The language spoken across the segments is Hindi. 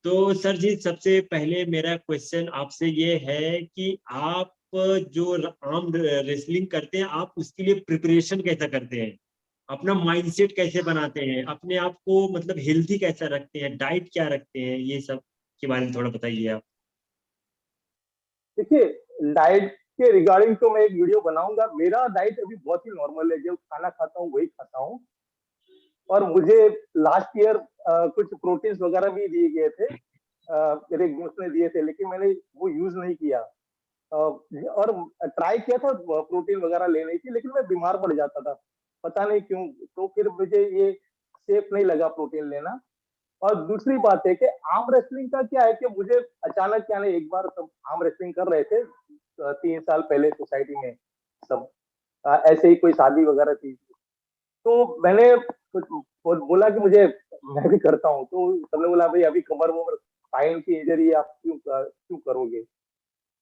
तो सर जी, सबसे पहले मेरा क्वेश्चन आपसे ये है कि आप जो आर्म रेसलिंग करते हैं, आप उसके लिए प्रिपरेशन कैसा करते हैं? अपना माइंडसेट कैसे बनाते हैं? अपने आप को मतलब हेल्दी कैसा रखते हैं? डाइट क्या रखते हैं? ये सब के बारे में थोड़ा बताइए आप। देखिए, डाइट के रिगार्डिंग तो मैं एक वीडियो बनाऊंगा। मेरा डाइट अभी बहुत ही नॉर्मल है, जो खाना खाता हूँ वही खाता हूँ। और मुझे लास्ट ईयर कुछ प्रोटीन्स वगैरह भी दिए गए थे, मेरे दोस्त ने दिए थे, लेकिन मैंने वो यूज नहीं किया। और ट्राई किया था प्रोटीन वगैरह लेने की, लेकिन मैं बीमार पड़ जाता था, पता नहीं क्यों। तो फिर मुझे ये सेफ नहीं लगा प्रोटीन लेना। और दूसरी बात है कि आर्म रेसलिंग का क्या है कि मुझे अचानक, यानी एक बार सब आर्म रेसलिंग कर रहे थे 3 साल पहले सोसाइटी में, सब ऐसे ही कोई शादी वगैरह थी, तो मैंने बोला कि मुझे, मैं भी करता हूँ। तो सबने बोला भाई अभी कमर वमर स्पाइन की इंजरी है, आप क्यों करोगे।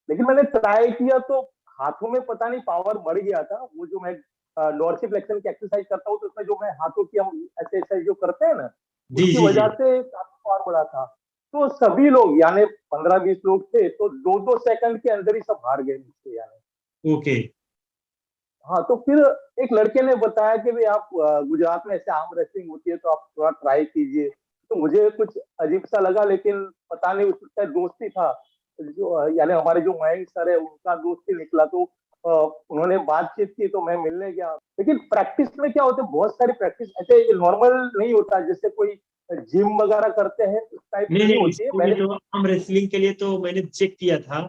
लेकिन मैंने ट्राई किया तो हाथों में पता नहीं पावर बढ़ गया था। वो जो मैं डोर्सिफ्लेक्शन की एक्सरसाइज करता हूँ, तो उसमें जो मैं हाथों की हम ऐसे ऐसे जो करते हैं ना, जी उसकी जी जी। वजह से काफी पावर बढ़ा था। तो सभी लोग, यानी 15-20 लोग थे, तो 2-2 सेकंड के अंदर ही सब हार गए मुझसे, यानी। ओके। हाँ, तो फिर एक लड़के ने बताया कि भाई आप गुजरात में ऐसे आर्म रेसलिंग होती है, तो आप थोड़ा ट्राई कीजिए। तो मुझे कुछ अजीब सा लगा, लेकिन पता नहीं, उसका दोस्ती था, जो यानी हमारे जो मयंक सर है उनका दोस्ती निकला। तो उन्होंने बातचीत की, तो मैं मिलने गया। लेकिन प्रैक्टिस में क्या होता है, बहुत सारी प्रैक्टिस ऐसे नॉर्मल नहीं होता, जैसे कोई जिम वगैरह करते हैं उस टाइप नहीं की नहीं नहीं, होती है। इसके लिए मैंने तो आर्म रेसलिंग के लिए तो मैंने चेक किया था।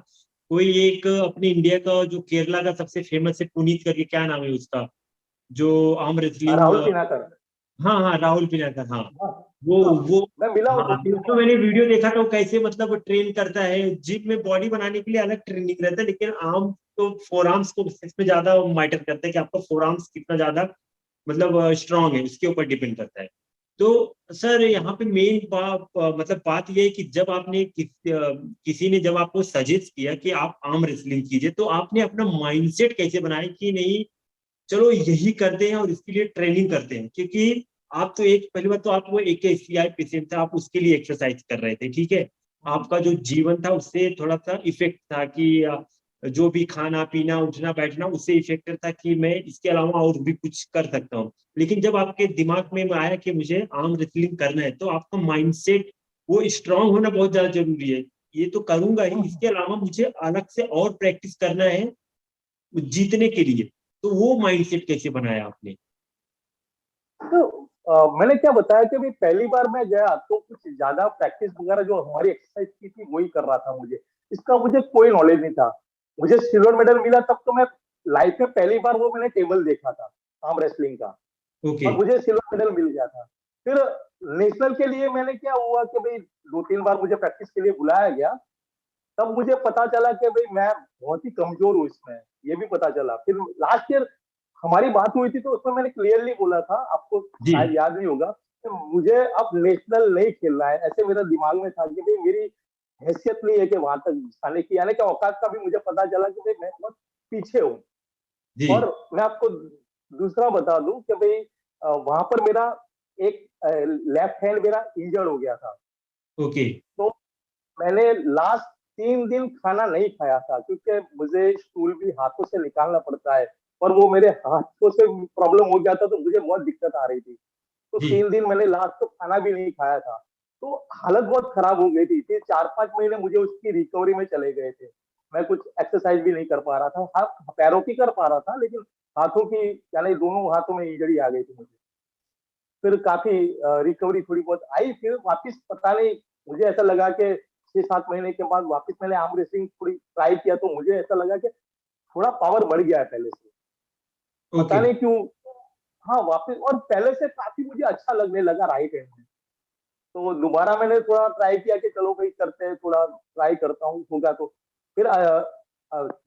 कोई एक अपने इंडिया का जो केरला का सबसे फेमस है, पुनीत करके, क्या नाम है उसका, जो आर्म रेसलिंग। राहुल पिनाकर। हाँ हाँ, राहुल पिनाकर, हाँ। हाँ वो हाँ, वो मैं मिला हूँ हाँ, तो उससे। उसमें मैंने वीडियो देखा था, वो कैसे मतलब ट्रेन करता है। जिम में बॉडी बनाने के लिए अलग ट्रेनिंग रहता है, लेकिन आर्म तो फोर आर्म्स को इसमें ज्यादा मैटर करता है कि आपका फोर आर्म्स कितना ज्यादा मतलब स्ट्रांग है, उसके ऊपर डिपेंड करता है। तो सर, यहाँ पे मेन मतलब बात ये है कि जब आपने किसी ने जब आपको सजेस्ट किया कि आप आर्म रेसलिंग कीजिए, तो आपने अपना माइंडसेट कैसे बनाया कि नहीं, चलो यही करते हैं और इसके लिए ट्रेनिंग करते हैं? क्योंकि आप तो एक, पहली बात तो आप वो एक एसीआई पेशेंट था, आप उसके लिए एक्सरसाइज कर रहे थे, ठीक है। आपका जो जीवन था उससे थोड़ा सा इफेक्ट था कि जो भी खाना पीना उठना बैठना, उससे इफेक्ट था कि मैं इसके अलावा और भी कुछ कर सकता हूँ। लेकिन जब आपके दिमाग में आया कि मुझे आर्म रेसलिंग करना है, तो आपका माइंडसेट वो स्ट्रांग होना बहुत ज्यादा जरूरी है। ये तो करूंगा ही, इसके अलावा मुझे अलग से और प्रैक्टिस करना है जीतने के लिए। तो वो माइंडसेट कैसे बनाया आपने? तो मैंने क्या बताया कि भाई पहली बार मैं गया तो कुछ ज्यादा प्रैक्टिस वगैरह जो हमारी एक्सरसाइज की थी वही कर रहा था। मुझे इसका मुझे कोई नॉलेज नहीं था। मुझे सिल्वर मेडल मिला तब तो मैं लाइफ में पहली बार वो मैंने टेबल देखा था आर्म रेसलिंग का, ओके। और मुझे सिल्वर मेडल मिल गया था। फिर नेशनल के लिए मैंने क्या हुआ कि भाई 2-3 बार मुझे प्रैक्टिस के लिए बुलाया गया। तब मुझे पता चला कि भाई मैं बहुत ही कमजोर हूँ इसमें, ये भी पता चला। फिर लास्ट ईयर हमारी बात हुई थी, तो उसमें मैंने क्लियरली बोला था, आपको जी शायद याद नहीं होगा, कि मुझे अब नेशनल नहीं खेलना है। ऐसे मेरे दिमाग में था कि भाई मेरी हैसियत नहीं है कि वहां तक जाने की, यानी कि औकात का भी मुझे पता चला कि भाई मैं बहुत पीछे हूँ। जी। और मैं आपको दूसरा बता दूं कि भाई वहां पर मेरा एक लेफ्ट हैंड मेरा इंजर्ड हो गया था। ओके। तो मैंने लास्ट 3 दिन खाना नहीं खाया था, क्योंकि मुझे स्टूल भी हाथों से निकालना पड़ता है, और वो मेरे हाथों से प्रॉब्लम हो गया था, तो मुझे बहुत दिक्कत आ रही थी। तो जी 3 दिन मैंने लास्ट तो खाना भी नहीं खाया था। तो हालत बहुत खराब हो गई थी। फिर 4-5 महीने मुझे उसकी रिकवरी में चले गए थे। मैं कुछ एक्सरसाइज भी नहीं कर पा रहा था। हाथ पैरों की कर पा रहा था, लेकिन हाथों की, यानी दोनों हाथों में इंजरी आ गई थी मुझे। फिर काफी रिकवरी थोड़ी बहुत आई। फिर वापस पता नहीं, मुझे ऐसा लगा कि 6-7 महीने के बाद वापस मैंने आर्म रेसलिंग थोड़ी ट्राई किया, तो मुझे ऐसा लगा कि थोड़ा पावर बढ़ गया है पहले से, पता ओके। नहीं क्यों। हाँ, वापस और पहले से काफी मुझे अच्छा लगने लगा राइट हैंड में। तो दोबारा मैंने थोड़ा ट्राई किया कि चलो भाई करते हैं, थोड़ा ट्राई करता हूँ, होगा तो। फिर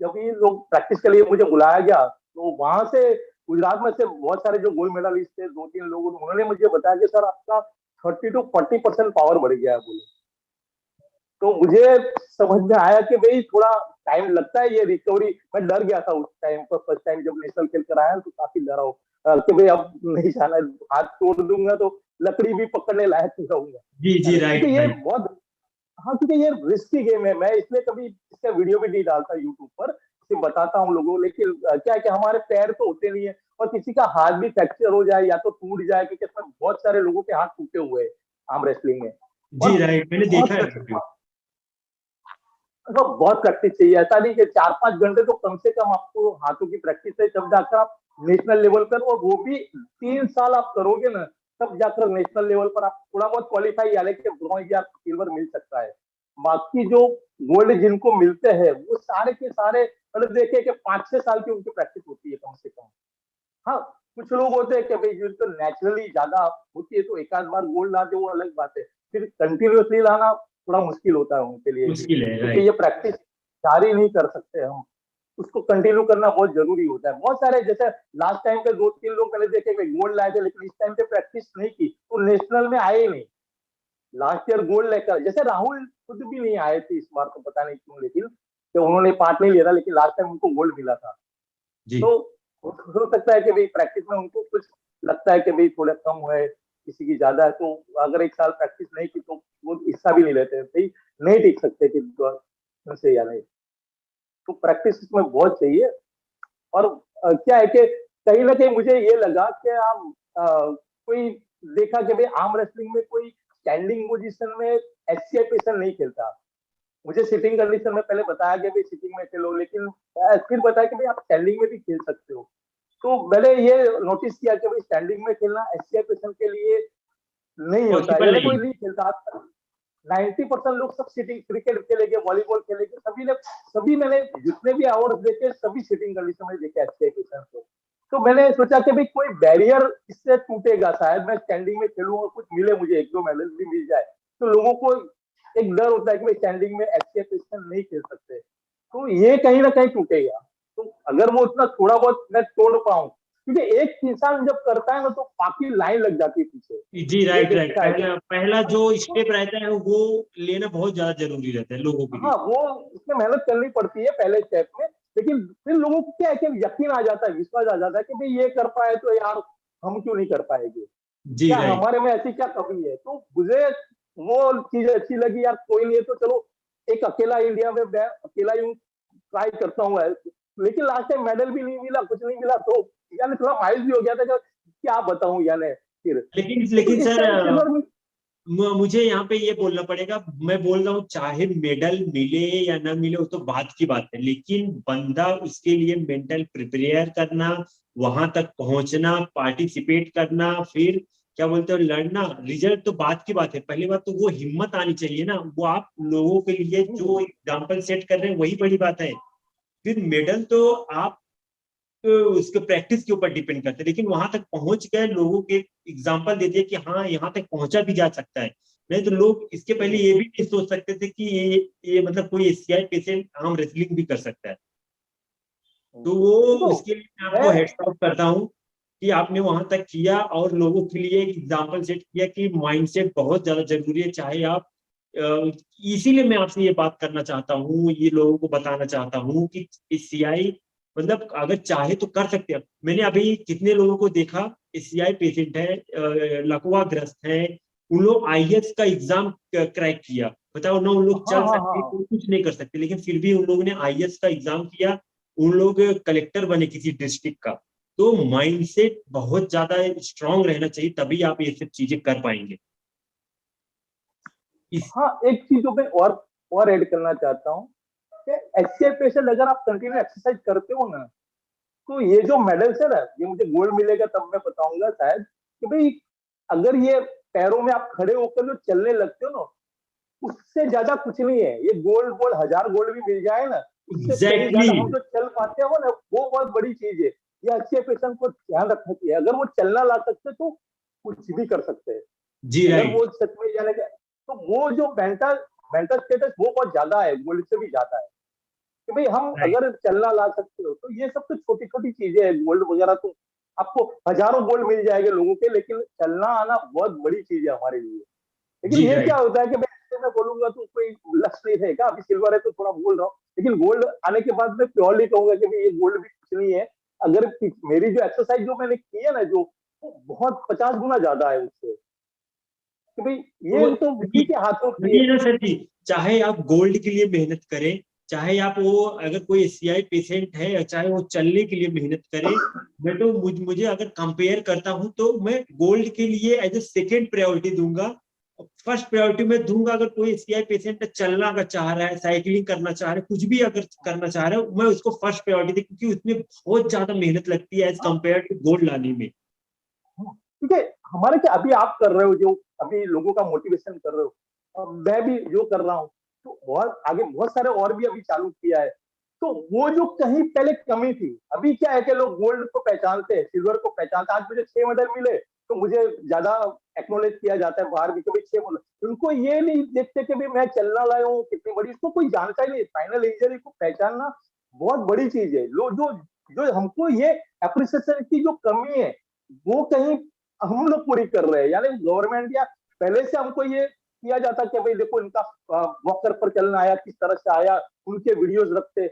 जब ये लोग प्रैक्टिस के लिए मुझे बुलाया गया, तो वहां से गुजरात में से बहुत सारे जो गोल्ड मेडलिस्ट थे, 2-3 लोग, उन्होंने मुझे बताया कि सर आपका 30-40% पावर बढ़ गया है, बोले। तो मुझे समझ में आया कि भाई थोड़ा टाइम लगता है ये रिकवरी। मैं डर गया था उस टाइम पर, फर्स्ट टाइम जब नेशनल खेल कर आया तो काफी डरा हूँ कि भाई अब नहीं जाना, हाथ तोड़ दूंगा तो लकड़ी भी पकड़ने लायक नहीं रहूंगा, जी जी, क्योंकि राइट ये राइट। बहुत हाँ, क्योंकि ये रिस्की गेम है, मैं इसलिए कभी इसका वीडियो भी नहीं डालता यूट्यूब पर, सिर्फ बताता हूँ लोगों को। लेकिन क्या है कि हमारे पैर तो होते नहीं है, और किसी का हाथ भी फ्रैक्चर हो जाए या तो टूट जाए, क्योंकि इसमें बहुत सारे लोगों के हाथ टूटे हुए हैं आर्म रेसलिंग में। और जी राइट, मैंने देखा है वीडियो। तो बहुत प्रैक्टिस चाहिए, ऐसा नहीं कि 4-5 घंटे तो कम से कम आपको हाथों की प्रैक्टिस है, तब जाकर आप नेशनल लेवल पर, और वो भी 3 साल आप करोगे ना, तब जाकर नेशनल लेवल पर आप थोड़ा बहुत क्वालिफाई, यानी कि ब्रॉन्ज या सिल्वर मिल सकता है। बाकी जो गोल्ड जिनको मिलते हैं वो सारे के सारे, मतलब देखिए कि 5-6 साल की उनकी प्रैक्टिस होती है कम से कम। हाँ, कुछ लोग होते हैं कि भाई जिनको नेचुरली ज्यादा होती है तो एक आध बार गोल्ड ला दे, वो अलग बात है। फिर कंटिन्यूअसली लाना थोड़ा मुश्किल होता है उनके लिए भी, मुश्किल है, क्योंकि राइट। ये प्रैक्टिस जारी नहीं कर सकते हम, उसको कंटिन्यू करना बहुत जरूरी होता है। बहुत सारे जैसे लास्ट टाइम पे 2-3 लोग मैंने देखे गोल्ड लाए थे, लेकिन इस टाइम पे प्रैक्टिस नहीं की तो नेशनल में आए ही नहीं। लास्ट ईयर गोल्ड लेकर, जैसे राहुल खुद भी नहीं आए थे इस बार, तो पता नहीं क्यों, लेकिन तो उन्होंने पार्ट नहीं लिया था, लेकिन लास्ट टाइम उनको गोल्ड मिला था। जी तो हो सकता है कि भाई प्रैक्टिस में उनको कुछ लगता है कि भाई थोड़ा कम हुआ है, किसी की ज्यादा है, तो अगर एक साल प्रैक्टिस नहीं की तो वो हिस्सा भी नहीं लेते भाई, नहीं टिक सकते कि से या नहीं। तो प्रैक्टिस इसमें बहुत चाहिए। और क्या है कि कहीं ना कहीं मुझे ये लगा कि हम कोई देखा कि भाई आर्म रेसलिंग में कोई स्टैंडिंग पोजीशन में एचसीआई पेशेंट नहीं खेलता। मुझे सिटिंग कंडीशन में पहले बताया गया भाई सिटिंग में खेलो, लेकिन फिर बताया कि भाई आप स्टैंडिंग में भी खेल सकते हो। तो मैंने ये नोटिस किया कि भाई स्टैंडिंग में खेलना एचसीआई पेशेंट के लिए नहीं होता है, पॉसिबल यानी नहीं। कोई नहीं खेलता। 90% लोग सब सिटिंग, क्रिकेट खेलेंगे, वॉलीबॉल खेलेंगे, सभी ने, सभी मैंने जितने भी अवार्ड देखे सभी सिटिंग कंडीशन में देखे अच्छे पेशेंट को। तो मैंने सोचा कि भाई कोई बैरियर इससे टूटेगा, शायद मैं स्टैंडिंग में खेलूं और कुछ मिले, मुझे 1-2 मेडल भी मिल जाए। तो लोगों को एक डर होता है कि भाई स्टैंडिंग में अच्छे पेशेंट नहीं खेल सकते, तो ये कहीं ना कहीं टूटेगा। तो अगर वो उतना थोड़ा बहुत मैं तोड़ पाऊं, क्योंकि एक इंसान जब करता है ना तो बाकी लाइन लग जाती है पीछे। जी ये राइट राइट, देखा है कि पहला पहला जो तो, स्टेप रहता है वो लेना बहुत ज्यादा जरूरी रहता है लोगों के लिए। हाँ, वो उसमें मेहनत करनी पड़ती है पहले स्टेप में। लेकिन फिर लोगों को क्या है कि यकीन आ जाता है, विश्वास आ जाता है कि भाई ये कर पाए तो यार हम क्यों नहीं कर पाएंगे, जी क्या राइट। हमारे में ऐसी क्या कमी है। तो मुझे वो चीज अच्छी लगी यार, कोई नहीं है तो चलो एक अकेला इंडिया में मैं अकेला ही ट्राई करता हूँ। लेकिन लास्ट टाइम मेडल भी नहीं मिला, कुछ नहीं मिला, तो यानी थोड़ा मायूस भी हो गया था कि क्या बताऊं यानी। फिर लेकिन लेकिन लेकिन इस सर, टाइम सिल्वर में, मुझे यहाँ पे ये बोलना पड़ेगा, मैं बोल रहा हूँ चाहे मेडल मिले या ना मिले वो तो बात की बात है, लेकिन बंदा उसके लिए मेंटल प्रिपेयर करना, वहां तक पहुंचना, पार्टिसिपेट करना, फिर क्या बोलते हो लड़ना, रिजल्ट तो बात की बात है। पहली बात तो वो हिम्मत आनी चाहिए ना, वो आप लोगों के लिए जो एग्जाम्पल सेट कर रहे हैं वही बड़ी बात है। फिर मेडल तो आप उसके प्रैक्टिस के ऊपर डिपेंड करते हैं, लेकिन वहां तक पहुंच गए, लोगों के एग्जाम्पल दे दिए कि हाँ यहाँ तक पहुंचा भी जा सकता है। नहीं तो लोग इसके पहले ये भी नहीं सोच सकते थे कि ये मतलब कोई एशियाई पेशेंट आर्म रेसलिंग भी कर सकता है। तो वो देखो उसके लिए मैं आपको मैं, हेड्स ऑफ करता हूँ कि आपने वहां तक किया और लोगों के लिए एक एग्जाम्पल सेट किया कि माइंडसेट बहुत ज्यादा जरूरी है। चाहे आप इसीलिए मैं आपसे ये बात करना चाहता हूँ, ये लोगों को बताना चाहता हूँ कि एशियाई मतलब अगर चाहे तो कर सकते हैं। मैंने अभी कितने लोगों को देखा, एशियाई पेशेंट है, लकवा ग्रस्त है, उन लोग आईएएस का एग्जाम क्रैक किया, बताओ ना, उन लोग हाँ चल हाँ सकते हाँ, कुछ नहीं कर सकते, लेकिन फिर भी उन लोगों ने आईएएस का एग्जाम किया, उन लोग कलेक्टर बने किसी डिस्ट्रिक्ट का। तो माइंडसेट बहुत ज्यादा स्ट्रांग रहना चाहिए, तभी आप ये सब चीजें कर पाएंगे। इस हाँ, एक चीज जो मैं और ऐड करना चाहता हूँ कि एचसीआई पेशेंट अगर आप कंटिन्यू एक्सरसाइज करते हो ना, तो ये जो मेडल्स है ना, ये मुझे गोल्ड मिलेगा तब मैं बताऊंगा शायद कि भाई अगर ये पैरों में आप खड़े होकर जो चलने लगते हो ना, उससे ज्यादा कुछ नहीं है। ये गोल्ड गोल्ड 1000 गोल्ड भी मिल जाए ना, उससे कहीं एग्जैक्टली ज्यादा हम exactly, जो चल पाते हो ना, वो बहुत बड़ी चीज है। ये अच्छे पेशेंट को ध्यान रखना चाहिए, अगर वो चलना ला सकते तो कुछ भी कर सकते हैं। जी अगर राइट वो सच में जाने का, तो वो जो मेंटल मेंटल स्टेटस वो बहुत ज्यादा है, गोल्ड से भी ज्यादा है। कि भाई हम राइट। अगर चलना ला सकते हो तो ये सब तो छोटी छोटी चीजें हैं। गोल्ड वगैरह तो आपको हजारों गोल्ड मिल जाएंगे लोगों के, लेकिन चलना आना बहुत बड़ी चीज है हमारे लिए। लेकिन जी ये क्या राइट। होता है कि मैं बोलूंगा तो कोई लक्ष्य नहीं रहेगा। अभी सिल्वर है तो थोड़ा बोल रहा हूँ, लेकिन गोल्ड आने के बाद मैं प्योरली कहूंगा कि भाई ये गोल्ड भी कुछ नहीं है। अगर मेरी जो एक्सरसाइज जो मैंने की है ना, जो वो बहुत 50 गुना ज्यादा है उससे। कि भाई ये तो उसी के हाथों की ये ना सर जी, चाहे आप गोल्ड के लिए मेहनत करें, चाहे आप वो अगर कोई एससीआई पेशेंट है, या चाहे वो चलने के लिए मेहनत करे, मैं तो मुझे अगर कंपेयर करता हूं तो मैं गोल्ड के लिए एज ए सेकेंड प्रायोरिटी दूंगा। फर्स्ट प्रायोरिटी में दूंगा अगर कोई एससीआई पेशेंट चलना अगर चाह रहा है, साइकिलिंग करना चाह रहा है, कुछ भी अगर करना चाह रहा है, मैं उसको फर्स्ट प्रायोरिटी दी, क्योंकि उसमें बहुत ज्यादा मेहनत लगती है एज कम्पेयर टू गोल्ड लाने में। क्योंकि हमारे क्या अभी आप कर रहे हो, जो अभी लोगों का मोटिवेशन कर रहे हो, और मैं भी जो कर रहा हूँ, तो बहुत आगे बहुत सारे और भी अभी चालू किया है। तो वो जो कहीं पहले कमी थी, अभी क्या है कि लोग गोल्ड को पहचानते हैं, सिल्वर को पहचानते हैं। आज मुझे 6 मेडल मिले तो मुझे ज्यादा एक्नोलेज किया जाता है बाहर भी, कभी 6 मेडल। उनको ये नहीं देखते कि भाई मैं चलना लाया हूँ कितनी बड़ी, इसको कोई जानकारी नहीं। फाइनल इंजरी को पहचानना बहुत बड़ी चीज है। लोग जो जो हमको ये अप्रिसिएशन की जो कमी है, वो कहीं हम लोग पूरी कर रहे हैं। यानी गवर्नमेंट या पहले से हमको ये किया जाता कि भाई देखो इनका वॉकर पर चलना आया, किस तरह से आया, उनके वीडियोस रखते,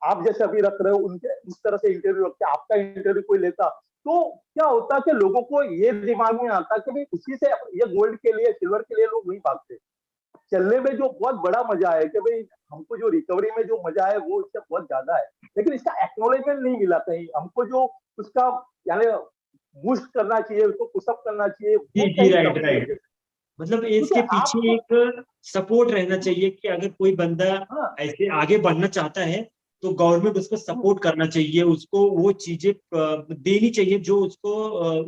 आप जैसे अभी रख रहे हो उनके उस तरह से इंटरव्यू रखते, आपका इंटरव्यू कोई लेता, तो क्या होता कि लोगों को ये दिमाग में आता कि भाई उसी से ये गोल्ड के लिए सिल्वर के लिए लोग नहीं भागते। चलने में जो बहुत बड़ा मजा है कि भाई हमको जो रिकवरी में जो मजा है वो इससे बहुत ज्यादा है, लेकिन इसका एक्नोलेजमेंट नहीं मिला कहीं हमको। जो उसका यानी बूस्ट करना चाहिए, उसको पुशअप करना चाहिए, जी वो जी, कहीं राइट कमी है। राइट। मतलब क्योंकि इसके आप पीछे एक सपोर्ट रहना चाहिए कि अगर कोई बंदा हाँ ऐसे आगे बढ़ना चाहता है, तो गवर्नमेंट उसको सपोर्ट करना चाहिए, उसको वो चीजें देनी चाहिए जो उसको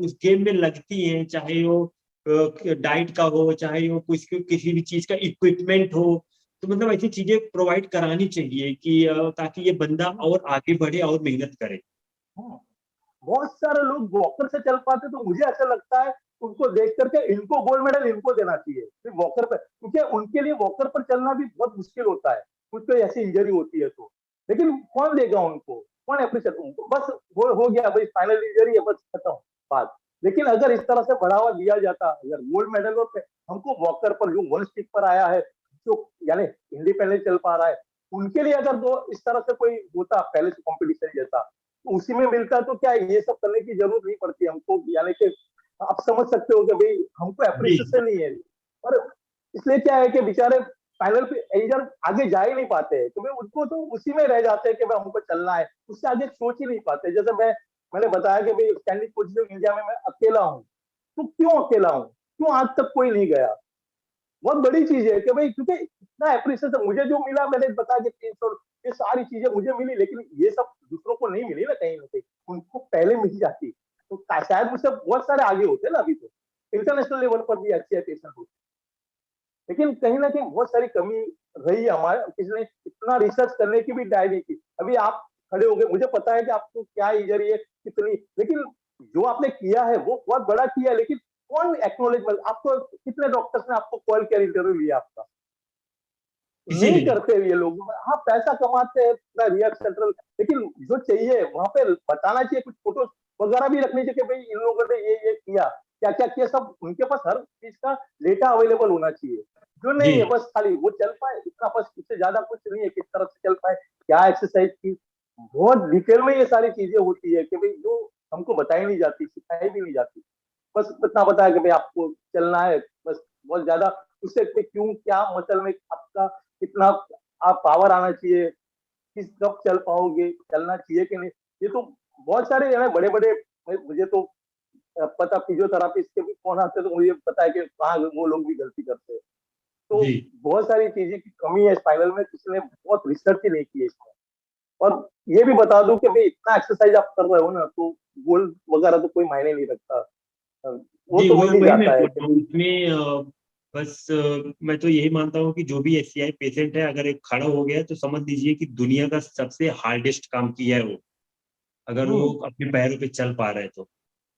उस गेम में लगती हैं, चाहे वो डाइट का हो, चाहे वो किसी भी चीज का इक्विपमेंट हो। तो मतलब ऐसी चीजें प्रोवाइड करानी चाहिए कि ताकि ये बंदा और आगे बढ़े और मेहनत करे। हाँ, बहुत सारे लोग वॉकर से चल पाते, तो मुझे ऐसा लगता है उनको देख करके इनको गोल्ड मेडल इनको देना चाहिए सिर्फ वॉकर पर, क्योंकि उनके लिए वॉकर पर चलना भी बहुत मुश्किल होता है, कुछ तो ऐसी इंजरी होती है तो। लेकिन कौन देगा उनको, कौन अप्रिशिएट उनको, बस हो गया भाई फाइनल इंजरी है, बस खत्म बात। लेकिन अगर इस तरह से बढ़ावा दिया जाता, अगर गोल्ड मेडल पे हमको वॉकर पर जो वन स्टिक पर आया है, जो यानी इंडिपेंडेंट चल पा रहा है, उनके लिए अगर दो इस तरह से कोई होता पहले से कॉम्पिटिशन जैसा, तो उसी में मिलता, तो क्या ये सब करने की जरूरत नहीं पड़ती हमको। यानी कि आप समझ सकते हो कि भाई हमको जी अप्रिसिएशन नहीं है, और इसलिए क्या है कि बेचारे फाइनल पे इंजर आगे जा ही नहीं पाते हैं, तो भाई उनको तो उसी में रह जाते हैं कि भाई हमको चलना है, उससे आगे सोच ही नहीं पाते। जैसे मैंने बताया कि भाई स्टैंडिंग पोजीशन इंडिया में मैं अकेला हूँ, तो क्यों अकेला हूँ, क्यों आज तक कोई नहीं गया। बहुत बड़ी चीज है कि भाई, क्योंकि इतना अप्रिसिएशन मुझे जो मिला, मैंने बताया कि 300, ये सारी चीजें मुझे मिली, लेकिन ये सब दूसरों को नहीं मिली ना कहीं, उनको पहले मिल जाती तो शायद मुझसे बहुत सारे आगे होते ना, अभी तो इंटरनेशनल लेवल पर भी अच्छे पेशेंट होते। लेकिन कहीं ना कहीं बहुत सारी कमी रही है हमारे, किसी ने इतना रिसर्च करने की भी ट्राई नहीं की। अभी आप खड़े हो गए, मुझे पता है कि आपको क्या इंजरी है कितनी, लेकिन जो आपने किया है वो बहुत बड़ा किया है, लेकिन कौन एक्नोलेजमेंट, आपको कितने डॉक्टर्स ने आपको कॉल किया, इंटरव्यू लिया आपका, किसी नहीं ने। करते ये लोग। हाँ पैसा कमाते हैं अपना रियर सेंट्रल, लेकिन जो चाहिए वहां पे बताना चाहिए, कुछ फोटो वगैरह भी रखनी चाहिए कि भाई इन लोगों ने ये किया, क्या क्या किया, सब उनके पास हर चीज का डेटा अवेलेबल होना चाहिए। जो जी नहीं है बस खाली वो चल पाए इतना, बस उससे ज्यादा कुछ नहीं है, किस तरह से चल पाए, क्या एक्सरसाइज की, बहुत डिटेल में ये सारी चीजें होती है कि भाई जो हमको बताई नहीं जाती, सिखाई भी नहीं जाती। बस इतना बताया कि भाई आपको चलना है बस, बहुत ज्यादा उससे क्यों क्या मसल में आपका कितना आप पावर आना चाहिए, किस कब चल पाओगे, चलना चाहिए कि नहीं, ये तो बहुत सारे है बड़े बड़े। मुझे तो पता फिजियोथेरापिस्ट के भी फोन आते हैं, तो मुझे पता है कि कहाँ वो लोग भी गलती करते हैं। तो जी। बहुत सारी चीजें की कमी है स्पाइनल में, किसी ने बहुत रिसर्च ही नहीं की है इसमें। और ये भी बता दूं कि भाई इतना एक्सरसाइज आप कर रहे हो ना, तो गोल्ड वगैरह तो कोई मायने नहीं रखता, वो जी, तो मिल ही वही मैं जाता है बोल कि रहा हूँ भाई। इसमें बस मैं तो यही मानता हूँ कि जो भी एससीआई पेशेंट है, अगर एक खड़ा हो गया तो समझ लीजिए कि दुनिया का सबसे हार्डेस्ट काम किया है वो। अगर वो हम्म अपने पैरों पे चल पा रहा है तो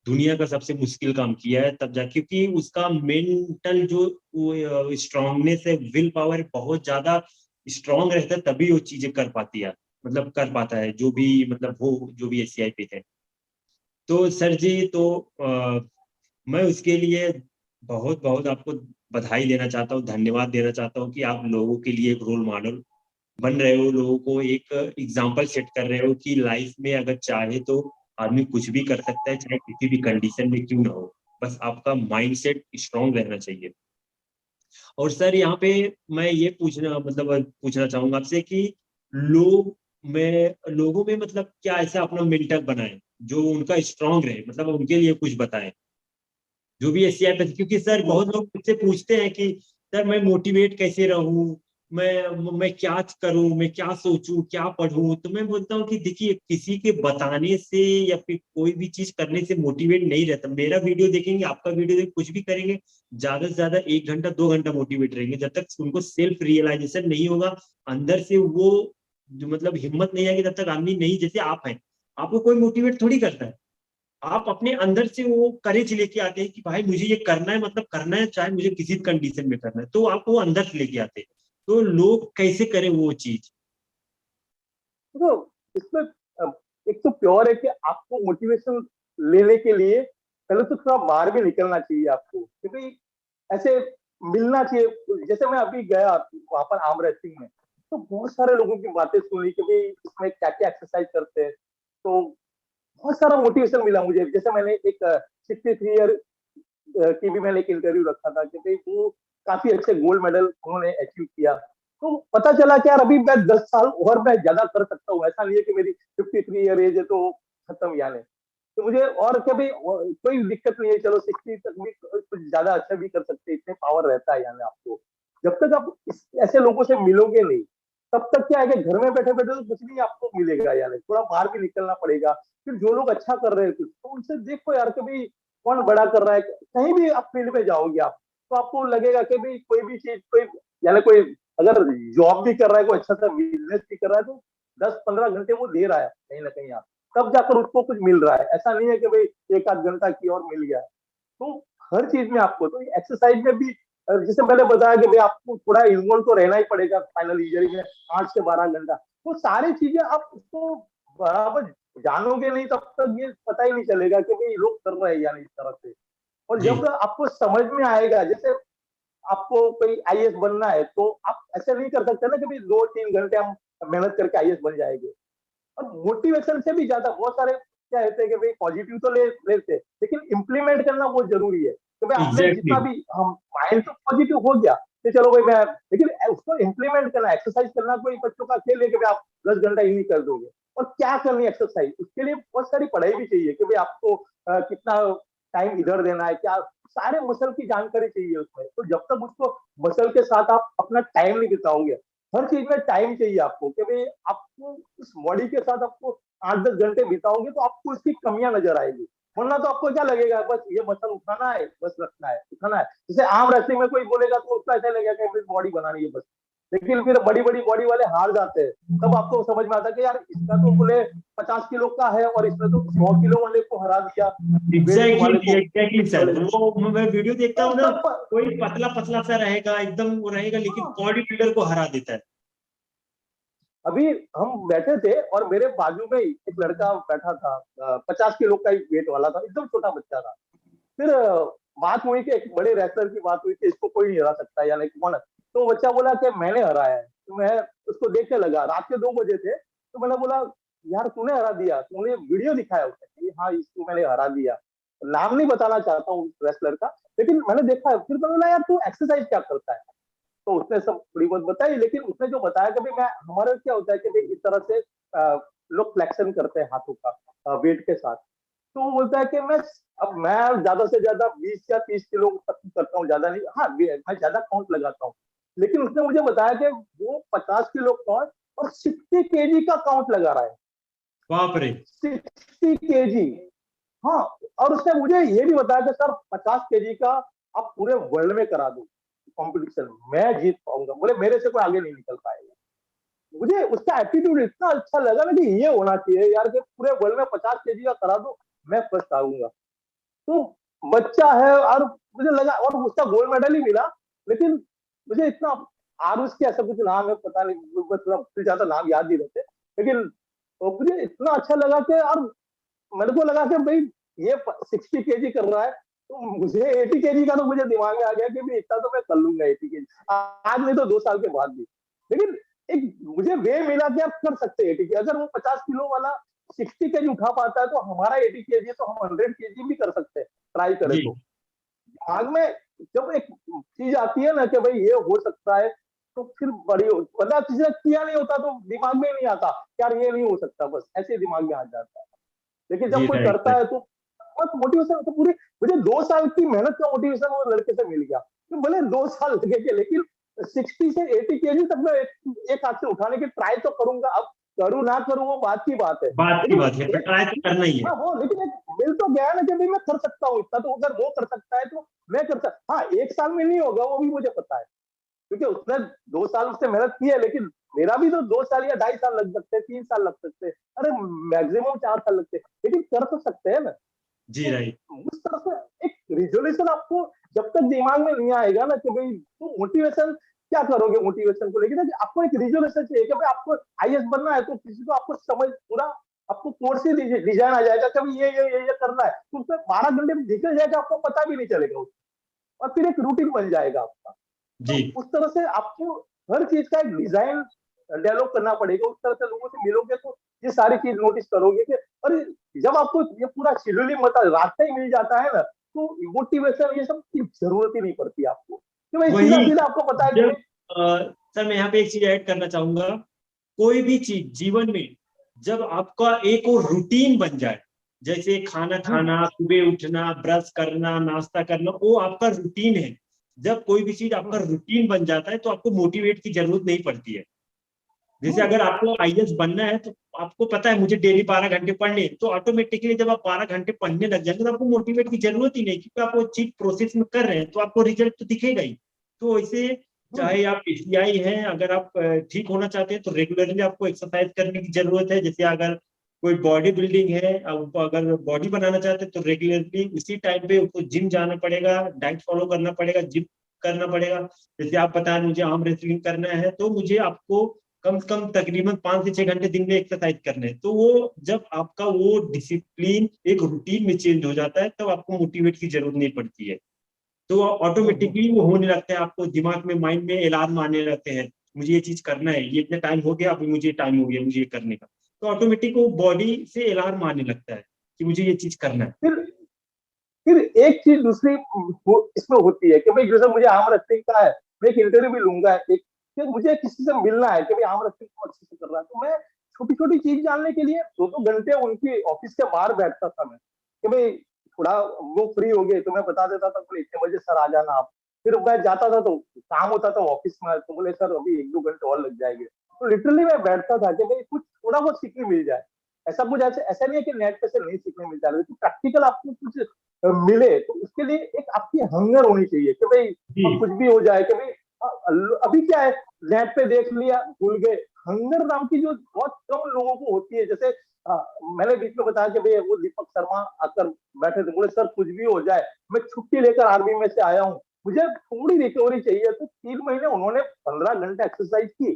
दुनिया का सबसे मुश्किल काम किया है तब जाके, क्योंकि उसका मेंटल जो स्ट्रांगनेस है, विल पावर बहुत ज्यादा स्ट्रांग रहता है, तभी वो चीजें कर पाती है, मतलब कर पाता है जो भी, मतलब हो जो भी एससीआई पेशेंट। तो सर जी, तो मैं उसके लिए बहुत बहुत आपको बधाई देना चाहता हूँ, धन्यवाद देना चाहता हूँ कि आप लोगों के लिए एक रोल मॉडल बन रहे हो, लोगों को एक एग्जाम्पल सेट कर रहे हो कि लाइफ में अगर चाहे तो आदमी कुछ भी कर सकता है, चाहे किसी भी कंडीशन में क्यों ना हो, बस आपका माइंडसेट स्ट्रांग रहना चाहिए। और सर यहाँ पे मैं ये पूछना चाहूंगा आपसे कि लोगों में मतलब क्या ऐसा अपना मेंटर बनाए जो उनका स्ट्रांग रहे, मतलब उनके लिए कुछ बताएं जो भी एस क्योंकि सर बहुत लोग मुझसे पूछते हैं कि सर मैं मोटिवेट कैसे रहूं, मैं क्या करूं, मैं क्या सोचूं, क्या पढ़ूं। तो मैं बोलता हूँ कि देखिए किसी के बताने से या फिर कोई भी चीज करने से मोटिवेट नहीं रहता। मेरा वीडियो देखेंगे, आपका वीडियो देख कुछ भी करेंगे, ज्यादा से ज्यादा 1 घंटा 2 घंटा मोटिवेट रहेंगे। जब तक उनको सेल्फ रियलाइजेशन नहीं होगा अंदर से, वो जो मतलब हिम्मत नहीं आएगी, तब तक आदमी नहीं, जैसे आप हैं, आपको कोई मोटिवेट थोड़ी करता है, आप अपने अंदर से वो करेज लेके आते हैं कि भाई मुझे ये करना है, मतलब करना है, चाहे मुझे किसी कंडीशन में करना है, तो आप वो अंदर से लेके आते हैं। तो लोग कैसे करें वो चीज? तो इसमें एक तो प्योर है कि आपको मोटिवेशन लेने के लिए पहले तो थोड़ा बाहर भी निकलना चाहिए आपको, क्योंकि ऐसे मिलना चाहिए। जैसे मैं अभी गया वहां पर आर्म रेसलिंग में, तो बहुत सारे लोगों की बातें सुनी कि भाई इसमें क्या क्या एक्सरसाइज करते हैं, तो बहुत सारा मोटिवेशन मिला मुझे। जैसे मैंने एक 63 ईयर की भी मैंने एक इंटरव्यू रखा था कि भाई वो काफी अच्छे गोल्ड मेडल उन्होंने अचीव किया। तो पता चला कि यार अभी मैं 10 साल और मैं ज्यादा कर सकता हूँ, ऐसा नहीं है कि मेरी 53 ईयर एज है तो खत्म यानी। तो मुझे और कभी कोई दिक्कत नहीं है, चलो 60 तक भी कुछ ज्यादा अच्छा भी कर सकते हैं, इतने पावर रहता है यानी आपको। जब तक आप ऐसे लोगों से मिलोगे नहीं, तब तक क्या है कि घर में बैठे बैठे तो कुछ नहीं आपको मिलेगा यानी, थोड़ा बाहर भी निकलना पड़ेगा। फिर जो लोग अच्छा कर रहे थे तो उनसे देखो यार कभी कौन बड़ा कर रहा है, कहीं भी आप फील्ड में जाओगे आप, तो आपको लगेगा कि भाई कोई भी चीज, कोई यानी कोई अगर जॉब भी कर रहा है, कोई अच्छा सा बिजनेस भी कर रहा है, तो 10-15 घंटे वो दे रहा है कहीं ना कहीं आप, तब जाकर उसको कुछ मिल रहा है। ऐसा नहीं है कि भाई 1 आध घंटा की और मिल गया। तो हर चीज में आपको, तो एक्सरसाइज में भी जैसे मैंने बताया कि भाई आपको थोड़ा इन्वॉल्व तो रहना ही पड़ेगा फाइनल इंजरी में, 8 से 12 घंटा। तो सारी चीजें आप उसको बराबर जानोगे नहीं तब तक ये पता ही नहीं चलेगा कि भाई लोग कर रहे हैं यानी इस तरह से। और जी जब आपको समझ में आएगा, जैसे आपको कोई आईएएस बनना है, तो आप ऐसे नहीं कर सकते ना कि भाई 2-3 घंटे हम मेहनत करके आईएएस बन जाएंगे। और मोटिवेशन से भी ज्यादा बहुत सारे क्या होते हैं कि भाई पॉजिटिव तो ले लेते हैं, लेकिन इम्प्लीमेंट करना बहुत जरूरी है कि भाई आपने एग्जैक्टली जितना भी, हम माइंड तो पॉजिटिव हो गया कि चलो भाई मैं, लेकिन उसको इम्प्लीमेंट करना, एक्सरसाइज करना कोई बच्चों का खेल है कि भाई आप 10 घंटा ही नहीं कर दोगे। और क्या करनी एक्सरसाइज, उसके लिए बहुत सारी पढ़ाई भी चाहिए कि भाई आपको कितना टाइम इधर देना है, क्या सारे मसल की जानकारी चाहिए उसमें। तो जब तक उसको मसल के साथ आप अपना टाइम नहीं बिताओगे, हर चीज में टाइम चाहिए आपको कि भाई आपको उस बॉडी के साथ आपको 8-10 घंटे बिताओगे तो आपको इसकी कमियां नजर आएगी। वरना तो आपको क्या लगेगा, बस ये मसल उठाना है, बस रखना है, उठाना है। जैसे आर्म रेसलिंग में कोई बोलेगा तो उसका ऐसा लगेगा कि बॉडी बनानी है बस, लेकिन फिर बड़ी बड़ी बॉडी वाले हार जाते हैं। तब आपको समझ में आता है कि यार इसका तो बोले 50 किलो का है और इसने तो 100 किलो वाले को हरा दिया, वेट वाले एग्जैक्टली को। एग्जैक्टली सर, वो मैं वीडियो देखता तो हूँ ना, तब कोई पतला पतला सा रहेगा, एकदम वो रहेगा, लेकिन हाँ, बॉडी बिल्डर को हरा देता है। अभी हम बैठे थे और मेरे बाजू में ही एक लड़का बैठा था, 50 किलो का ही वेट वाला था, एकदम छोटा बच्चा था। फिर बात हुई कि एक बड़े रेसलर की बात हुई कि इसको कोई नहीं हरा सकता, यानी कौन है। तो बच्चा बोला कि मैंने हराया है। तो मैं उसको देखने लगा, रात के 2 बजे थे, तो मैंने बोला यार तूने हरा दिया, तूने वीडियो दिखाया उसने कि हाँ इसको मैंने हरा दिया। नाम नहीं बताना चाहता हूँ रेसलर का, लेकिन मैंने देखा। फिर मैंने बोला यार तू एक्सरसाइज क्या करता है, तो उसने सब थोड़ी बहुत बताई। लेकिन उसने जो बताया कि भाई मैं, हमारे क्या होता है कि भाई इस तरह से लोग फ्लेक्शन करते हैं हाथों का वेट के साथ। तो वो बोलता है कि मैं ज्यादा से ज्यादा 20 या 30 किलो तक करता हूँ, ज्यादा नहीं। हाँ मैं ज्यादा काउंट लगाता हूँ। लेकिन उसने मुझे बताया कि वो 50 किलो काउंट और 60 केजी का काउंट लगा रहा है। बाप रे। 60 केजी। हाँ, और उसने मुझे ये भी बताया कि सर 50 केजी का आप पूरे वर्ल्ड में करा दो कंपटीशन, मैं जीत पाऊंगा। बोले मेरे से कोई आगे नहीं निकल पाएगा। मुझे उसका एटीट्यूड इतना अच्छा लगा ना कि ये होना चाहिए यार कि पूरे वर्ल्ड में 50 केजी का करा दो, मैं फर्स्ट आऊंगा। तो बच्चा है और मुझे लगा, और उसका गोल्ड मेडल ही मिला। लेकिन मुझे इतना, आरुष के ऐसा कुछ नाम है पता नहीं, मतलब ज्यादा नाम याद नहीं रहते। लेकिन तो मुझे इतना अच्छा लगा कि, और मेरे को लगा कि भाई ये 60 केजी कर रहा है, तो मुझे 80 केजी का तो मुझे दिमाग में आ गया कि भाई इतना तो मैं कर लूंगा 80 केजी, आज नहीं तो 2 साल के बाद भी। लेकिन एक मुझे वे मिला कि आप कर सकते हैं 80 केजी। अगर वो 50 किलो वाला 60 केजी उठा पाता है तो हमारा 80 केजी है, तो हम 100 केजी भी कर सकते हैं ट्राई करें जी तो। दिमाग में जब एक चीज आती है ना कि भाई ये हो सकता है, तो फिर बड़ी वरना किसी ने किया नहीं होता तो दिमाग में नहीं आता यार ये नहीं हो सकता, बस ऐसे दिमाग में आ जाता है। लेकिन जब जी कोई राइट करता है तो बहुत मोटिवेशन, तो पूरी मुझे 2 साल की मेहनत का मोटिवेशन वो लड़के से मिल गया। तो भले 2 साल लगेंगे लेकिन 60 से 80 केजी तक मैं एक हाथ से उठाने की ट्राई तो करूंगा। अब करूँ ना करूँ वो बात की बात है, बात की लेकिन बात है, पर एक ट्राई तो करना ही है। हाँ वो लेकिन एक मिल तो गया ना कि भाई मैं कर सकता हूँ इतना, तो अगर वो कर सकता है तो मैं कर सकता। हाँ 1 साल में नहीं होगा वो भी मुझे पता है, क्योंकि उसने 2 साल उससे मेहनत की है, लेकिन मेरा भी तो 2 साल या 2.5 साल लग सकते हैं, 3 साल लग सकते हैं, अरे मैक्सिमम 4 साल लगते हैं, लेकिन कर तो सकते हैं ना। जी तो राइट। उस तरह से एक रिजोल्यूशन आपको जब तक दिमाग में नहीं आएगा ना कि भाई तो मोटिवेशन क्या करोगे मोटिवेशन को लेकर ना, कि आपको एक रिजोल्यूशन चाहिए कि भाई आपको आईएएस बनना है, तो किसी को आपको समझ पूरा आपको कोर्स ही डिजाइन आ जाएगा कि भाई ये करना है, तो उसमें 12 घंटे में निकल जाएगा, आपको पता भी नहीं चलेगा और फिर एक रूटीन बन जाएगा आपका। तो जी उस तरह से आपको हर चीज का एक डिजाइन डेवलप करना पड़ेगा, उस तरह से लोगों से मिलोगे तो ये सारी चीज नोटिस करोगे कि और जब आपको ये पूरा शेड्यूलिंग मतलब रास्ता ही मिल जाता है ना, तो मोटिवेशन ये सब की जरूरत ही नहीं पड़ती आपको, कि भाई सीधा वही। सीधा आपको पता है कि जब भाई सर मैं यहाँ पे एक चीज ऐड करना चाहूंगा, कोई भी चीज जीवन में जब आपका एक और रूटीन बन जाए, जैसे खाना हम्म, खाना, सुबह उठना, ब्रश करना, नाश्ता करना, वो आपका रूटीन है। जब कोई भी चीज आपका हम्म, रूटीन बन जाता है तो आपको मोटिवेट की जरूरत नहीं पड़ती है। जैसे हम्म, अगर आपको आईएएस बनना है तो आपको पता है मुझे डेली 12 घंटे पढ़ने, तो ऑटोमेटिकली जब आप 12 घंटे पढ़ने लग जाएंगे तो आपको मोटिवेट की जरूरत ही नहीं, क्योंकि आप वो चीज प्रोसेस में कर रहे हैं तो आपको रिजल्ट तो दिखेगा ही। तो वैसे हम्म, चाहे आप एसीआई हैं, अगर आप ठीक होना चाहते हैं तो रेगुलरली आपको एक्सरसाइज करने की जरूरत है। जैसे अगर कोई बॉडी बिल्डिंग है, अगर बॉडी बनाना चाहते हैं तो रेगुलरली उसी टाइम पे उसको जिम जाना पड़ेगा, डाइट फॉलो करना पड़ेगा, जिम करना पड़ेगा। जैसे आप बताएं मुझे आर्म रेसलिंग करना है तो मुझे आपको कम से कम तकरीबन 5 से 6 घंटे दिन में एक्सरसाइज करने हैं। तो वो जब आपका वो डिसिप्लिन एक रूटीन में चेंज हो जाता है तब आपको मोटिवेट की जरूरत नहीं पड़ती है। तो हम्म, ऑटोमेटिकली वो होने लगता है, आपको दिमाग में माइंड में अलार्म आने लगते हैं, मुझे ये चीज करना है, ये इतना टाइम हो गया, अभी मुझे टाइम हो गया मुझे ये करने का। तो ऑटोमेटिक वो बॉडी से अलार्म आने लगता है कि मुझे ये चीज करना है। फिर फिर एक चीज दूसरी इसमें होती है कि भाई जैसे मुझे आम रखने का है, मैं एक इंटरव्यू भी लूंगा, एक कि मुझे किसी से मिलना है कि भाई आम रखने को अच्छे से कर रहा है, तो मैं छोटी छोटी चीज जानने के लिए 2-2 घंटे उनकी ऑफिस के बाहर बैठता था मैं, कि भाई थोड़ा वो फ्री हो गए तो मैं बता देता था बोले इतने बजे सर आ जाना आप। फिर मैं जाता था तो काम होता था ऑफिस में, तो बोले सर अभी 1-2 घंटे और लग जाएंगे, तो लिटरली मैं बैठता था कि भाई कुछ थोड़ा बहुत सीखने मिल जाए। ऐसा कुछ ऐसा नहीं है कि नेट पे से नहीं सीखने मिलता है, लेकिन प्रैक्टिकल आपको कुछ मिले, तो उसके लिए एक आपकी हंगर होनी चाहिए कि भाई जी अब कुछ भी हो जाए कि भाई अभी क्या है, नेट पे देख लिया भूल गए। हंगर नाम की जो बहुत कम लोगों को होती है, जैसे मैंने बीच में बताया कि भाई वो दीपक शर्मा आकर बैठे थे, बोले सर कुछ भी हो जाए मैं छुट्टी लेकर आर्मी में से आया हूँ, मुझे थोड़ी रिकवरी चाहिए, तो 3 महीने उन्होंने 15 घंटे एक्सरसाइज की।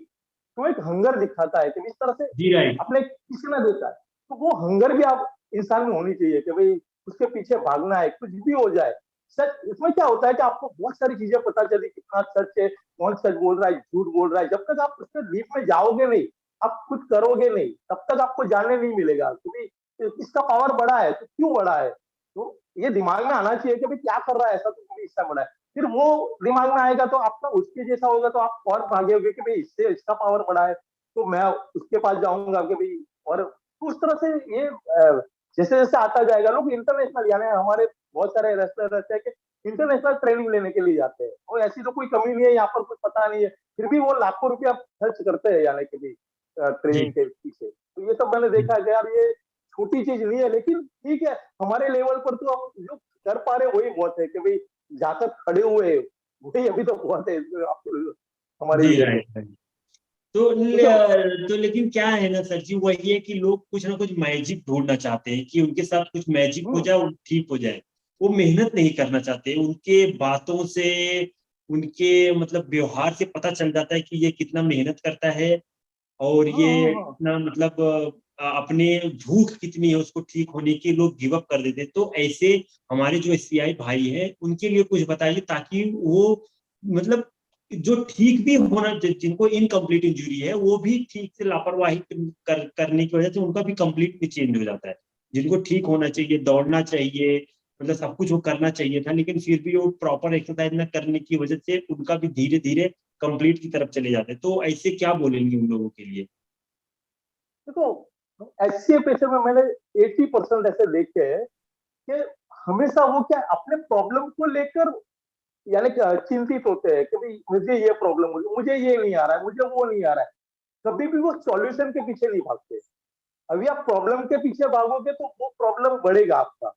तो एक हंगर दिखाता है कि इस तरह से जी राइट। अपने किसी ने देखा है, तो वो हंगर भी आप इंसान में होनी चाहिए कि भाई उसके पीछे भागना है कुछ भी हो जाए। सच इसमें क्या होता है कि आपको बहुत सारी चीजें पता चली, कितना सच है, कौन सच बोल रहा है, झूठ बोल रहा है, जब तक आप उसके डीप में जाओगे नहीं, आप कुछ करोगे नहीं, तब तक आपको जानने नहीं मिलेगा क्योंकि इसका पावर बड़ा है तो क्यों बड़ा है। तो ये दिमाग में आना चाहिए कि भाई क्या कर रहा है ऐसा, तो कभी इसका बड़ा है, फिर वो दिमाग में आएगा तो आपका उसके जैसा होगा, तो आप और भागेगे कि भाई इससे इसका पावर बड़ा है, तो मैं उसके पास जाऊंगा कि भाई। और उस तरह से ये जैसे जैसे आता जाएगा, लोग इंटरनेशनल यानी हमारे बहुत सारे रेस्लर रहते हैं कि इंटरनेशनल ट्रेनिंग लेने के लिए जाते हैं, और ऐसी तो कोई कमी नहीं है यहाँ पर, कुछ पता नहीं है, फिर भी वो लाखों रुपया खर्च करते हैं यानी कि भी ट्रेनिंग जी के पीछे। तो ये सब मैंने देखा है कि यार ये छोटी चीज नहीं है, लेकिन ठीक है हमारे लेवल पर तो हम जो कर पा रहे वही बहुत है कि भाई जाकर खड़े हुए वही अभी तो बहुत है हमारे जी लिए तो। राइट। तो तो तो लेकिन क्या है ना सर जी, वही है कि लोग कुछ ना कुछ मैजिक ढूंढना चाहते हैं कि उनके साथ कुछ मैजिक हो हम्म, जाए, वो ठीक हो जाए। वो मेहनत नहीं करना चाहते, उनके बातों से, उनके मतलब व्यवहार से पता चल जाता है कि ये कितना मेहनत करता है और हम्म, ये हम्म, इतना मतलब अपने भूख कितनी है उसको ठीक होने की, लोग गिव अप कर देते हैं। तो ऐसे हमारे जो एससीआई भाई हैं उनके लिए कुछ बताइए ताकि वो मतलब जो ठीक भी होना, जिनको इनकम्प्लीट इंजरी है वो भी ठीक से लापरवाही करने की वजह से उनका भी कंप्लीट भी चेंज हो जाता है। जिनको ठीक होना चाहिए, दौड़ना चाहिए, मतलब सब कुछ वो करना चाहिए था, लेकिन फिर भी वो प्रॉपर एक्सरसाइज न करने की वजह से उनका भी धीरे धीरे कंप्लीट की तरफ चले जाते हैं। तो ऐसे क्या बोलेंगे उन लोगों के लिए? देखो, एचसीए पेशे में मैंने 80% ऐसे देखे हैं कि हमेशा वो क्या अपने प्रॉब्लम को लेकर यानी कि चिंतित होते हैं कि भाई मुझे ये प्रॉब्लम, मुझे ये नहीं आ रहा है, मुझे वो नहीं आ रहा है। कभी भी वो सॉल्यूशन के पीछे नहीं भागते। अभी आप प्रॉब्लम के पीछे भागोगे तो वो प्रॉब्लम बढ़ेगा आपका।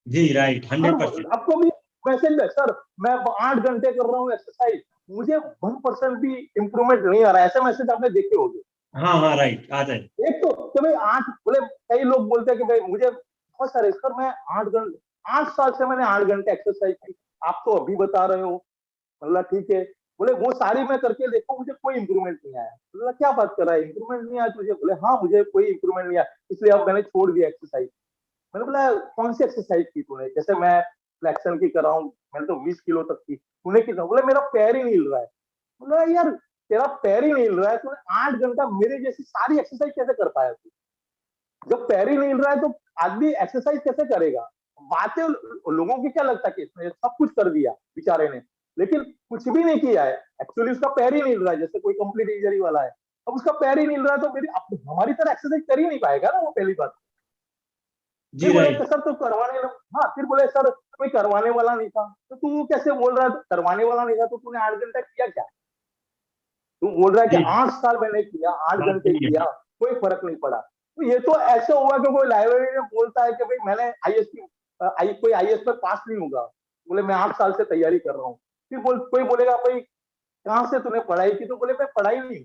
जी राइट, हर 100%। आपको भी मैसेज है, सर मैं 8 घंटे कर रहा हूँ एक्सरसाइज, मुझे 1% भी इंप्रूवमेंट नहीं आ रहा है, ऐसे मैसेज आपने देखे होंगे। हाँ हाँ राइट, आता है। एक तो कि भाई 8 बोले, कई लोग बोलते हैं कि भाई मुझे बहुत सारे, सर मैं 8 घंटे, 8 साल से मैंने 8 घंटे एक्सरसाइज की, आप तो अभी बता रहे हो। मतलब ठीक है, बोले वो सारी मैं करके देखो मुझे कोई इंप्रूवमेंट नहीं आया। बोला क्या बात कर रहा है, इंप्रूवमेंट नहीं आया तुझे? बोले हाँ मुझे कोई इंप्रूवमेंट नहीं आया, इसलिए अब मैंने छोड़ दिया एक्सरसाइज। मैंने बोला कौन सी एक्सरसाइज की तूने? जैसे मैं फ्लेक्शन की कर रहा हूँ, मैंने तो 20 किलो तक की, तूने कितना? बोले मेरा पैर ही नहीं हिल रहा है। बोला यार तेरा पैर ही नहीं हिल रहा है, तूने 8 घंटा मेरे जैसी सारी एक्सरसाइज कैसे कर पाया तू? जब पैर ही नहीं हिल रहा है तो आदमी एक्सरसाइज कैसे करेगा? बातें लोगों की क्या लगता है कि इसने सब कुछ कर दिया बेचारे ने, लेकिन कुछ भी नहीं किया है। एक्चुअली उसका पैर ही नहीं हिल रहा है, जैसे कोई कंप्लीट इंजरी वाला है, अब उसका पैर ही नहीं हिल रहा है तो मेरी हमारी तरह एक्सरसाइज कर ही नहीं पाएगा ना वो, पहली बात। फिर जी बोले राइट। कि सर तो करवाने, हाँ फिर बोले सर कोई करवाने वाला नहीं था, तो तू कैसे बोल रहा है करवाने वाला नहीं था, तो तूने 8 घंटा किया क्या? तू बोल रहा है कि जी 8 साल मैंने किया, आठ बात घंटे सही है। किया, कोई फर्क नहीं पड़ा। तो ये तो ऐसे हुआ कि कोई लाइब्रेरी में बोलता है कि भाई मैंने आईएएस की कोई आईएएस पर पास नहीं होगा, बोले मैं 8 साल से तैयारी कर रहा हूँ। फिर कोई बोलेगा भाई कहाँ से तूने पढ़ाई की, तो बोले मैं पढ़ाई नहीं,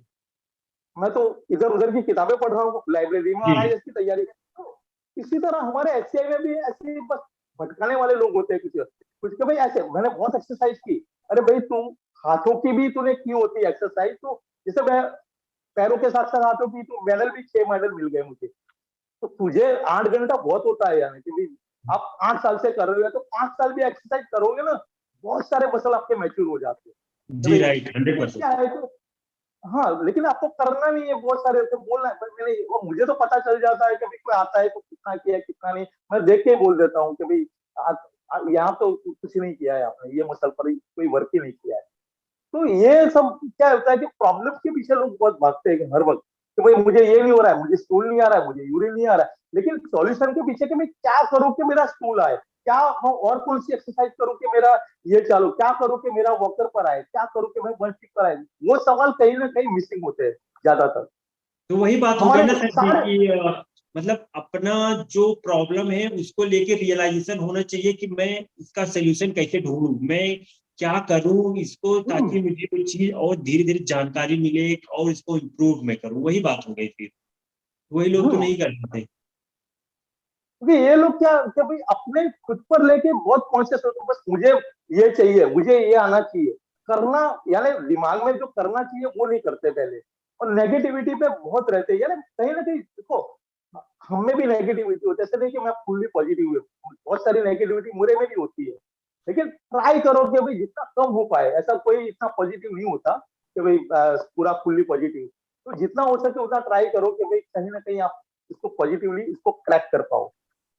मैं तो इधर उधर की किताबें पढ़ रहा हूँ लाइब्रेरी में और जी आईएएस की तैयारी। तो इसी तरह हमारे एचसीआई में भी ऐसे बस भटकाने वाले लोग होते हैं कुछ कुछ के भाई ऐसे मैंने बहुत एक्सरसाइज की। अरे भाई तुम हाथों की भी तूने की होती है एक्सरसाइज, तो जैसे मैं पैरों के साथ साथ हाथों की, तो मेडल भी 6 मेडल मिल गए मुझे। तो तुझे 8 घंटा बहुत होता है, यानी कि भाई आप 8 साल से कर रहे हो तो 5 साल भी एक्सरसाइज करोगे ना, बहुत सारे मसल आपके मैच्योर हो जाते हैं। तो जी भाई राइट, हंड्रेड लेकिन परसेंट क्या है तो, हाँ लेकिन आपको करना नहीं है, बहुत सारे तो बोलना है। मैंने वो मुझे तो पता चल जाता है कि भाई कोई आता है तो कितना किया कितना नहीं, मैं देख के ही बोल देता हूँ कि भाई यहाँ तो कुछ नहीं किया है आपने, ये मसल पर कोई वर्क ही नहीं किया है। तो ये सब क्या होता है कि प्रॉब्लम के पीछे लोग बहुत भागते हैं हर वक्त, कि भाई मुझे ये नहीं हो रहा है, मुझे स्टूल नहीं आ रहा है, मुझे यूरिन नहीं आ रहा है, लेकिन सॉल्यूशन के पीछे कि मैं क्या करूं कि मेरा स्टूल आए, क्या मैं और कौन सी एक्सरसाइज करूं कि मेरा ये चालू, क्या करूं कि मेरा वॉकर पर आए, क्या करूं कि मैं वन स्टिक पर आए। वो सवाल कहीं ना कहीं मिसिंग होते हैं ज्यादातर तो वही बात हो गई हमारे ना सर जी सारे। कि मतलब अपना जो प्रॉब्लम है उसको लेके रियलाइजेशन होना चाहिए कि मैं इसका सोल्यूशन कैसे ढूंढूं, मैं क्या करूं इसको, ताकि मुझे कोई चीज और धीरे धीरे जानकारी मिले और इसको इम्प्रूव मैं करूं। वही बात हो गई फिर, वही लोग तो हम्म, नहीं कर पाते। क्योंकि ये लोग क्या भाई अपने खुद पर लेके बहुत कॉन्शियस होते हैं, बस मुझे ये चाहिए, मुझे ये आना चाहिए, करना यानी दिमाग में जो करना चाहिए वो नहीं करते पहले, और नेगेटिविटी पे बहुत रहते हैं। यानी कहीं ना कहीं देखो, हम में भी नेगेटिविटी होती है, ऐसे नहीं कि मैं फुल्ली पॉजिटिव हूँ, बहुत सारी नेगेटिविटी मुझे में भी होती है, लेकिन ट्राई करो कि भाई जितना कम हो पाए। ऐसा कोई इतना पॉजिटिव नहीं होता कि भाई पूरा फुल्ली पॉजिटिव, तो जितना हो सके उतना ट्राई करो कि भाई कहीं ना कहीं आप इसको पॉजिटिवली इसको क्रैक कर पाओ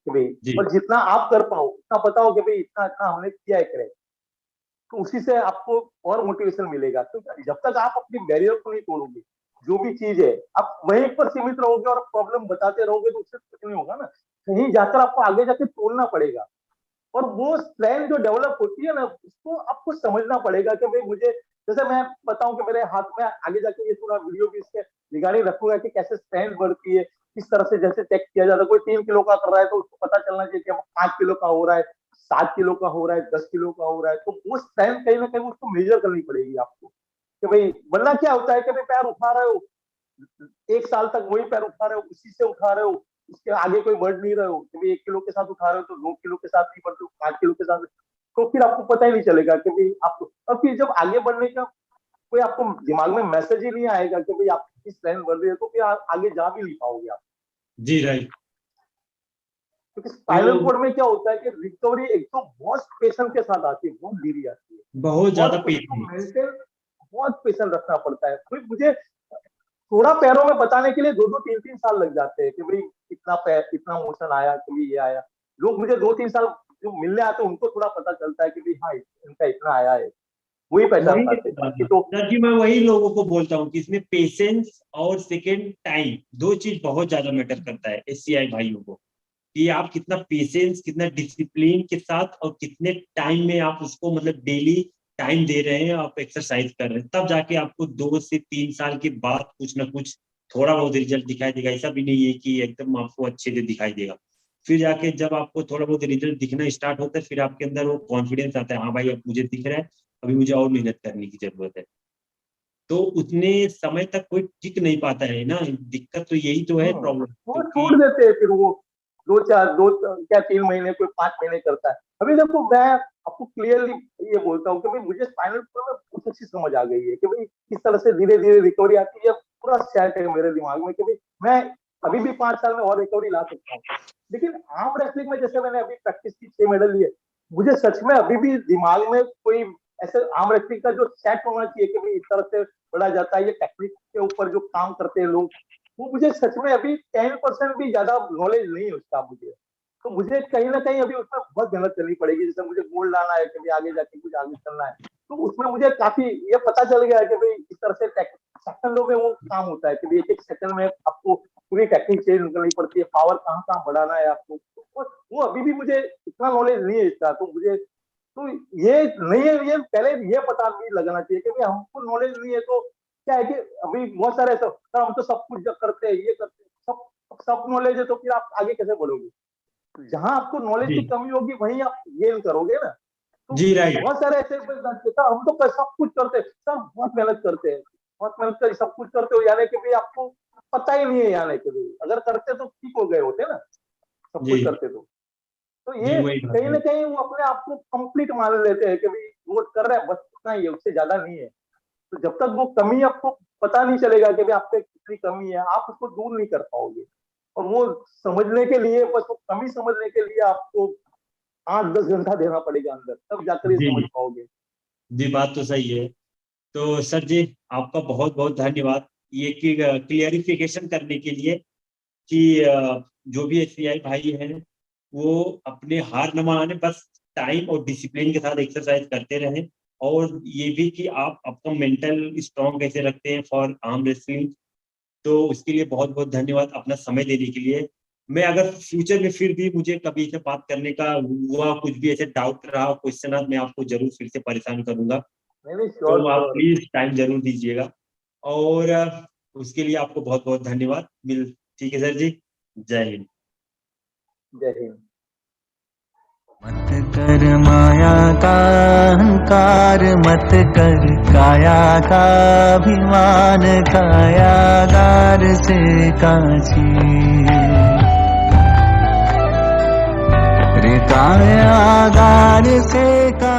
कि भाई, जी और जितना आप कर पाओ उतना बताओ कि भाई इतना इतना हमने किया है क्रैक, तो उसी से आपको और मोटिवेशन मिलेगा। तो जब तक आप अपनी बैरियर को नहीं तोड़ोगे, जो भी चीज है आप वहीं पर सीमित रहोगे और प्रॉब्लम बताते रहोगे, तो उससे कुछ नहीं होगा ना, कहीं जाकर आपको आगे जाके तोड़ना पड़ेगा। और वो स्ट्रेंथ जो डेवलप होती है ना, उसको आपको समझना पड़ेगा कि भाई मुझे, जैसे मैं बताऊं कि मेरे हाथ में आगे जाके ये पूरा वीडियो भी इसके रिगार्डिंग रखूंगा कि कैसे स्ट्रेंथ बढ़ती है, किस तरह से जैसे चेक किया जाता है। कोई 3 किलो का कर रहा है तो उसको पता चलना चाहिए कि 5 किलो का हो रहा है, 7 किलो का हो रहा है, 10 किलो का हो रहा है, तो वो स्ट्रेंथ कहीं ना कहीं उसको मेजर करनी पड़ेगी आपको कि भाई, वरना क्या होता है कि भाई पैर उठा रहे हो, 1 साल तक वही पैर उठा रहे हो, उसी से उठा रहे हो, उसके आगे कोई बढ़ नहीं रहे हो कि भाई 1 किलो के साथ उठा रहे हो तो 2 किलो के साथ नहीं बढ़ रहे हो, 5 किलो के साथ, तो फिर आपको पता ही नहीं चलेगा कि भाई आपको, और फिर जब आगे बढ़ने का कोई आपको दिमाग में मैसेज ही नहीं आएगा कि भाई आपकी स्ट्रेंथ बढ़ रही है, तो फिर आगे जा भी नहीं पाओगे आप। जी राइट। क्योंकि स्पाइनल तो कोड में क्या होता है कि रिकवरी एक तो बहुत पेशेंस के साथ आती है, बहुत धीरे आती है, बहुत ज्यादा और उसको पेशेंस। मेंटेन बहुत पेशेंस रखना पड़ता है। फिर मुझे थोड़ा पैरों में बताने के लिए 2-2 3-3 साल लग जाते हैं कि भाई इतना पैर इतना मोशन आया, कभी ये आया। लोग मुझे 2-3 साल जो मिलने आते हैं उनको थोड़ा पता चलता है कि भाई हाँ इनका इतना आया है, वही पहचान पाते हैं। बाकी तो सर जी मैं वही लोगों को बोलता हूँ कि इसमें पेशेंस और सेकंड टाइम, दो चीज बहुत ज्यादा मैटर करता है एससीआई भाइयों को, कि आप कितना पेशेंस, कितना डिसिप्लिन के साथ और कितने टाइम में आप उसको मतलब डेली टाइम दे रहे हैं, आप एक्सरसाइज कर रहे हैं, तब जाके आपको 2 से 3 साल के बाद कुछ ना कुछ थोड़ा बहुत रिजल्ट दिखाई देगा। ऐसा भी नहीं है कि एकदम आपको अच्छे से दिखाई देगा। फिर जाके जब आपको थोड़ा बहुत रिजल्ट दिखना स्टार्ट होता है, फिर आपके अंदर वो कॉन्फिडेंस आता है, हाँ भाई अब मुझे दिख रहा है, अभी मुझे और मेहनत करने की जरूरत है। तो उतने समय तक कोई टिक नहीं पाता है ना, दिक्कत तो यही तो है प्रॉब्लम, वो क्योंकि छोड़ देते हैं, फिर वो 3 महीने, कोई 5 महीने करता है। अभी देखो मैं आपको क्लियरली ये बोलता हूँ कि भाई मुझे स्पाइनल कोड में बहुत अच्छी समझ आ गई है कि भाई किस तरह से धीरे धीरे रिकवरी आती है, पूरा सेट है मेरे दिमाग में कि भाई मैं अभी भी 5 साल में और रिकवरी ला सकता हूँ। लेकिन आर्म रेसलिंग में जैसे मैंने अभी प्रैक्टिस की 6 मेडल लिए, मुझे सच में अभी भी दिमाग में कोई ऐसे आर्म रेसलिंग का जो सेट होना चाहिए कि भाई इस तरह से बढ़ा जाता है, ये टेक्निक के ऊपर जो काम करते हैं लोग, वो मुझे सच में अभी 10% भी ज्यादा नॉलेज नहीं है उसका मुझे। तो मुझे कहीं ना कहीं अभी उसमें बहुत मेहनत करनी पड़ेगी। जैसे मुझे गोल्ड लाना है, कभी आगे जाके कुछ आगे करना है, तो उसमें मुझे काफी ये पता चल गया है कि भाई इस तरह से सेकंडों में वो काम होता है कि भाई एक सेकंड में आपको पूरी टेक्निक चेंज करनी पड़ती है, पावर कहाँ कहाँ बढ़ाना है आपको। तो वो अभी भी मुझे इतना नॉलेज नहीं है इसका। तो मुझे तो ये नहीं है, ये पहले ये पता भी लगना चाहिए कि भाई हमको नॉलेज नहीं है तो क्या है कि अभी बहुत सारे ऐसा हम तो सब कुछ करते हैं, ये करते हैं, सब नॉलेज है, तो फिर आप आगे कैसे बढ़ोगे। जहां आपको नॉलेज की कमी होगी वहीं आप गेन करोगे ना। तो जी राइट, बहुत सारे ऐसे हम तो सब कुछ करते हैं, सब बहुत मेहनत करते हैं, बहुत मेहनत कर सब कुछ करते हो, यानी कि भाई आपको पता ही नहीं है, यानी कि भाई अगर करते तो ठीक हो गए होते ना, सब कुछ करते तो जी ये वही बात कहीं है। ना कहीं वो अपने आप को कंप्लीट मान लेते हैं कि भाई वो कर रहा है बस इतना ही है, उससे ज्यादा नहीं है। तो जब तक वो कमी आपको पता नहीं चलेगा कि भाई आप पे कितनी कमी है, आप उसको दूर नहीं कर पाओगे। और वो समझने के लिए, बस वो कमी समझने के लिए आपको 8-10 घंटा देना पड़ेगा अंदर, तब जाकर ये जी समझ पाओगे। जी बात तो सही है। तो सर जी आपका बहुत बहुत धन्यवाद ये कि क्लियरिफिकेशन करने के लिए कि जो भी एसबीआई भाई हैं वो अपने हार न माने, बस टाइम और डिसिप्लिन के साथ एक्सरसाइज करते रहें। और ये भी कि आप आपका मेंटल स्ट्रांग कैसे रखते हैं फॉर आर्म रेसलिंग। तो उसके लिए बहुत बहुत धन्यवाद अपना समय देने के लिए। मैं अगर फ्यूचर में फिर भी मुझे कभी से बात करने का हुआ, कुछ भी ऐसे डाउट रहा, क्वेश्चन, मैं आपको जरूर फिर से परेशान करूंगा। नहीं नहीं, श्योर तो आप श्योर। प्लीज टाइम जरूर दीजिएगा। और उसके लिए आपको बहुत बहुत धन्यवाद। ठीक है सर जी, जय हिंद। जय हिंद। मत कर माया का अहंकार, मत कर काया का अभिमान, कायागार से काची रे, कायागार से का